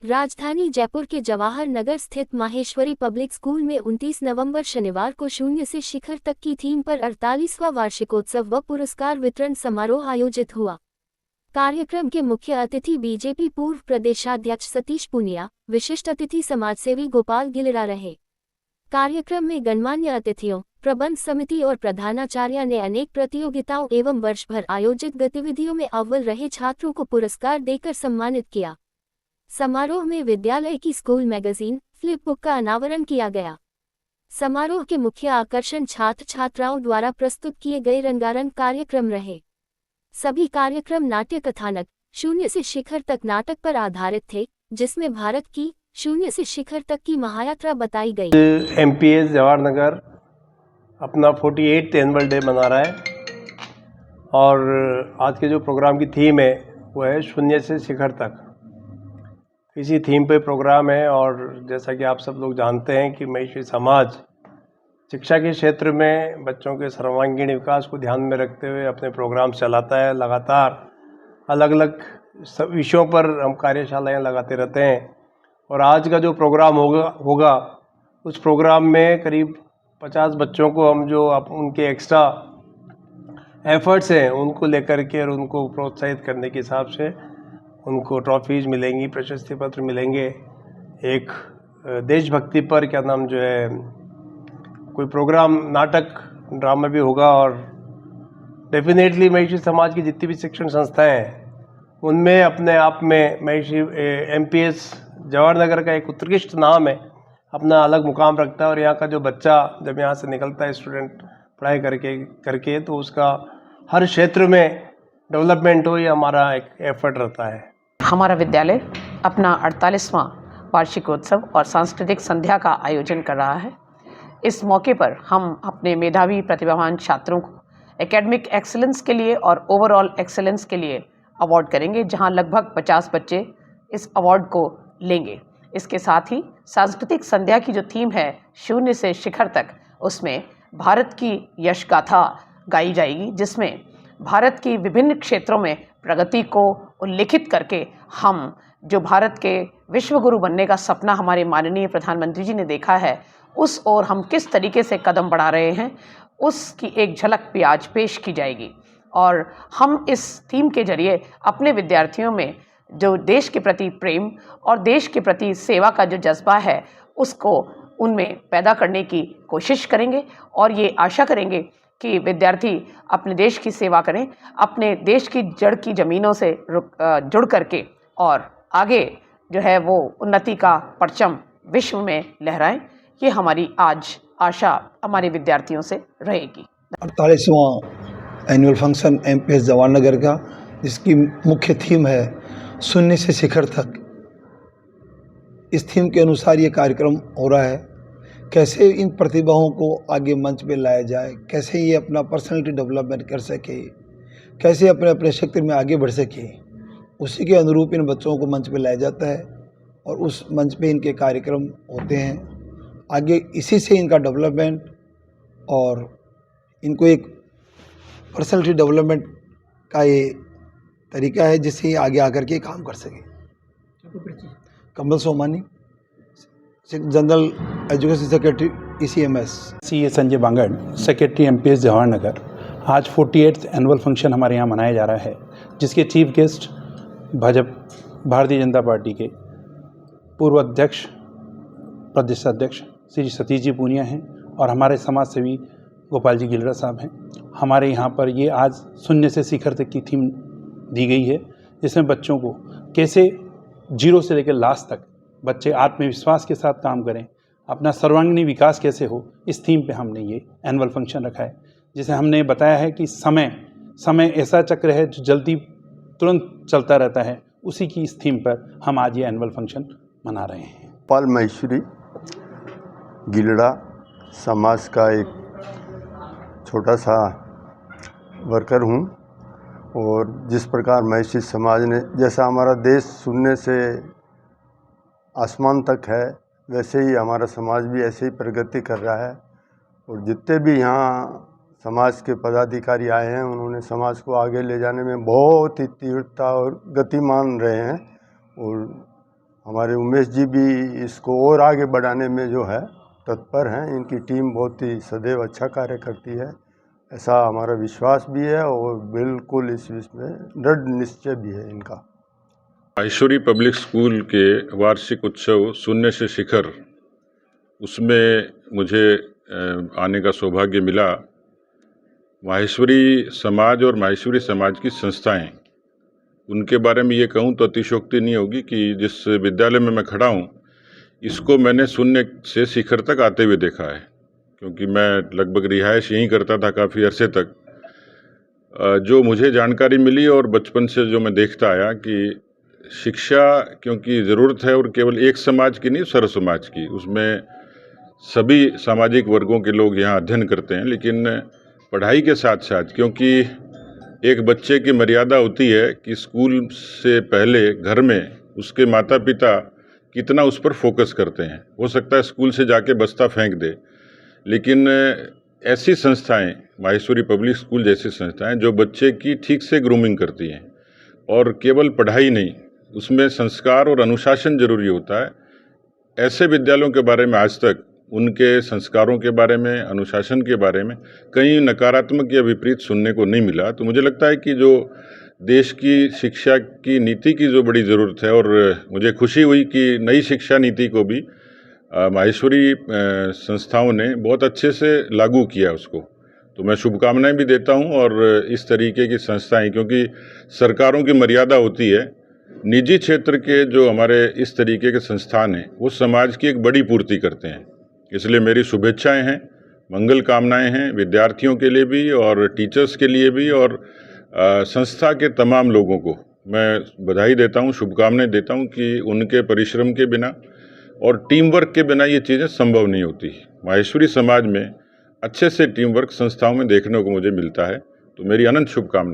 राजधानी जयपुर के जवाहर नगर स्थित माहेश्वरी पब्लिक स्कूल में 29 नवंबर शनिवार को शून्य से शिखर तक की थीम पर 48वां वार्षिकोत्सव व पुरस्कार वितरण समारोह आयोजित हुआ। कार्यक्रम के मुख्य अतिथि बीजेपी पूर्व प्रदेशाध्यक्ष सतीश पूनिया, विशिष्ट अतिथि समाजसेवी गोपाल गिलरा रहे। कार्यक्रम में गणमान्य अतिथियों, प्रबंध समिति और प्रधानाचार्य ने अनेक प्रतियोगिताओं एवं वर्ष भर आयोजित गतिविधियों में अव्वल रहे छात्रों को पुरस्कार देकर सम्मानित किया। समारोह में विद्यालय की स्कूल मैगजीन, फ्लिप बुक का अनावरण किया गया। समारोह के मुख्य आकर्षण छात्र छात्राओं द्वारा प्रस्तुत किए गए रंगारंग कार्यक्रम रहे। सभी कार्यक्रम नाट्य कथानक शून्य से शिखर तक नाटक पर आधारित थे, जिसमें भारत की शून्य से शिखर तक की महायात्रा बताई गई। एमपीएस जवाहर नगर अपना 48th एनुअल डे मना रहा है और आज के जो प्रोग्राम की थीम है वो है शून्य से शिखर तक। इसी थीम पे प्रोग्राम है और जैसा कि आप सब लोग जानते हैं कि महिषी समाज शिक्षा के क्षेत्र में बच्चों के सर्वांगीण विकास को ध्यान में रखते हुए अपने प्रोग्राम चलाता है। लगातार अलग अलग विषयों पर हम कार्यशालाएं लगाते रहते हैं और आज का जो प्रोग्राम होगा उस प्रोग्राम में करीब 50 बच्चों को हम जो उनके एक्स्ट्रा एफर्ट्स हैं उनको लेकर के और उनको प्रोत्साहित करने के हिसाब से उनको ट्रॉफीज़ मिलेंगी, प्रशस्ति पत्र मिलेंगे। एक देशभक्ति पर क्या नाम जो है कोई प्रोग्राम नाटक ड्रामा भी होगा और डेफिनेटली महिषी समाज की जितनी भी शिक्षण संस्थाएं हैं उनमें अपने आप में महिषी एमपीएस जवाहर नगर का एक उत्कृष्ट नाम है, अपना अलग मुकाम रखता है। और यहाँ का जो बच्चा जब यहाँ से निकलता है स्टूडेंट पढ़ाई करके तो उसका हर क्षेत्र में डेवलपमेंट हो, ये हमारा एक एफर्ट रहता है। हमारा विद्यालय अपना 48वां वार्षिकोत्सव और सांस्कृतिक संध्या का आयोजन कर रहा है। इस मौके पर हम अपने मेधावी प्रतिभावान छात्रों को एकेडमिक एक्सीलेंस के लिए और ओवरऑल एक्सीलेंस के लिए अवार्ड करेंगे, जहां लगभग 50 बच्चे इस अवार्ड को लेंगे। इसके साथ ही सांस्कृतिक संध्या की जो थीम है शून्य से शिखर तक, उसमें भारत की यश गाथा गाई जाएगी, जिसमें भारत की विभिन्न क्षेत्रों में प्रगति को उल्लेखित करके हम जो भारत के विश्व गुरु बनने का सपना हमारे माननीय प्रधानमंत्री जी ने देखा है, उस ओर हम किस तरीके से कदम बढ़ा रहे हैं, उसकी एक झलक भी आज पेश की जाएगी। और हम इस थीम के जरिए अपने विद्यार्थियों में जो देश के प्रति प्रेम और देश के प्रति सेवा का जो जज्बा है उसको उनमें पैदा करने की कोशिश करेंगे और ये आशा करेंगे कि विद्यार्थी अपने देश की सेवा करें, अपने देश की जड़ की ज़मीनों से जुड़ करके और आगे जो है वो उन्नति का परचम विश्व में लहराएं। ये हमारी आज आशा हमारे विद्यार्थियों से रहेगी। 48वां एनुअल फंक्शन एमपीएस जवाहर नगर का, जिसकी मुख्य थीम है शून्य से शिखर तक। इस थीम के अनुसार ये कार्यक्रम हो रहा है। कैसे इन प्रतिभाओं को आगे मंच पे लाया जाए, कैसे ये अपना पर्सनालिटी डेवलपमेंट कर सके, कैसे अपने अपने क्षेत्र में आगे बढ़ सके, उसी के अनुरूप इन बच्चों को मंच पे लाया जाता है और उस मंच पे इनके कार्यक्रम होते हैं। आगे इसी से इनका डेवलपमेंट और इनको एक पर्सनालिटी डेवलपमेंट का ये तरीका है जिससे ये आगे आकर के काम कर सके। Kamal Somani, general education secretary ECMS। CA Sanjay Bangar, secretary MPS Jawahar Nagar. आज 48th एनुअल फंक्शन हमारे यहाँ मनाया जा रहा है, जिसके chief guest Bharatiya Janata party के पूर्व अध्यक्ष प्रदेशाध्यक्ष श्री सतीश जी पूनिया हैं और हमारे समाज सेवी गोपाल जी गिलरा साहब हैं। हमारे यहाँ पर ये आज शून्य से शिखर तक की थीम दी गई है, जिसमें बच्चों को कैसे जीरो से लेकर लास्ट तक बच्चे आत्मविश्वास के साथ काम करें, अपना सर्वांगीण विकास कैसे हो, इस थीम पे हमने ये एनुअल फंक्शन रखा है। जिसे हमने बताया है कि समय ऐसा चक्र है जो जल्दी तुरंत चलता रहता है, उसी की इस थीम पर हम आज ये एनुअल फंक्शन मना रहे हैं। गोपाल महेश्वरी गिलड़ा समाज का एक छोटा सा वर्कर हूँ और जिस प्रकार महिषी समाज ने, जैसा हमारा देश शून्य से आसमान तक है, वैसे ही हमारा समाज भी ऐसे ही प्रगति कर रहा है। और जितने भी यहाँ समाज के पदाधिकारी आए हैं उन्होंने समाज को आगे ले जाने में बहुत ही तीव्रता और गतिमान रहे हैं और हमारे उमेश जी भी इसको और आगे बढ़ाने में जो है तत्पर हैं। इनकी टीम बहुत ही सदैव अच्छा कार्य करती है, ऐसा हमारा विश्वास भी है और बिल्कुल इस में दृढ़ निश्चय भी है इनका। माहेश्वरी पब्लिक स्कूल के वार्षिक उत्सव शून्य से शिखर, उसमें मुझे आने का सौभाग्य मिला। माहेश्वरी समाज और माहेश्वरी समाज की संस्थाएं, उनके बारे में ये कहूँ तो अतिशयोक्ति नहीं होगी कि जिस विद्यालय में मैं खड़ा हूँ, इसको मैंने शून्य से शिखर तक आते हुए देखा है, क्योंकि मैं लगभग रिहाइश यहीं करता था काफ़ी अरसे तक। जो मुझे जानकारी मिली और बचपन से जो मैं देखता आया कि शिक्षा क्योंकि ज़रूरत है और केवल एक समाज की नहीं, सर्व समाज की, उसमें सभी सामाजिक वर्गों के लोग यहाँ अध्ययन करते हैं। लेकिन पढ़ाई के साथ साथ, क्योंकि एक बच्चे की मर्यादा होती है कि स्कूल से पहले घर में उसके माता पिता कितना उस पर फोकस करते हैं। हो सकता है स्कूल से जाके बस्ता फेंक दे, लेकिन ऐसी संस्थाएं, माहेश्वरी पब्लिक स्कूल जैसी संस्थाएं जो बच्चे की ठीक से ग्रूमिंग करती हैं, और केवल पढ़ाई नहीं, उसमें संस्कार और अनुशासन जरूरी होता है। ऐसे विद्यालयों के बारे में आज तक, उनके संस्कारों के बारे में, अनुशासन के बारे में कहीं नकारात्मक या विपरीत सुनने को नहीं मिला। तो मुझे लगता है कि जो देश की शिक्षा की नीति की जो बड़ी ज़रूरत है, और मुझे खुशी हुई कि नई शिक्षा नीति को भी माहेश्वरी संस्थाओं ने बहुत अच्छे से लागू किया उसको। तो मैं शुभकामनाएं भी देता हूं। और इस तरीके की संस्थाएं, क्योंकि सरकारों की मर्यादा होती है, निजी क्षेत्र के जो हमारे इस तरीके के संस्थान हैं वो समाज की एक बड़ी पूर्ति करते हैं। इसलिए मेरी शुभेच्छाएं हैं, मंगल कामनाएं हैं विद्यार्थियों के लिए भी और टीचर्स के लिए भी, और संस्था के तमाम लोगों को मैं बधाई देता हूं, शुभकामनाएं देता हूं कि उनके परिश्रम के बिना और टीम वर्क के बिना ये चीज़ें संभव नहीं होती। माहेश्वरी समाज में अच्छे से टीम वर्क संस्थाओं में देखने को मुझे मिलता है। तो मेरी अनंत शुभकामनाएं।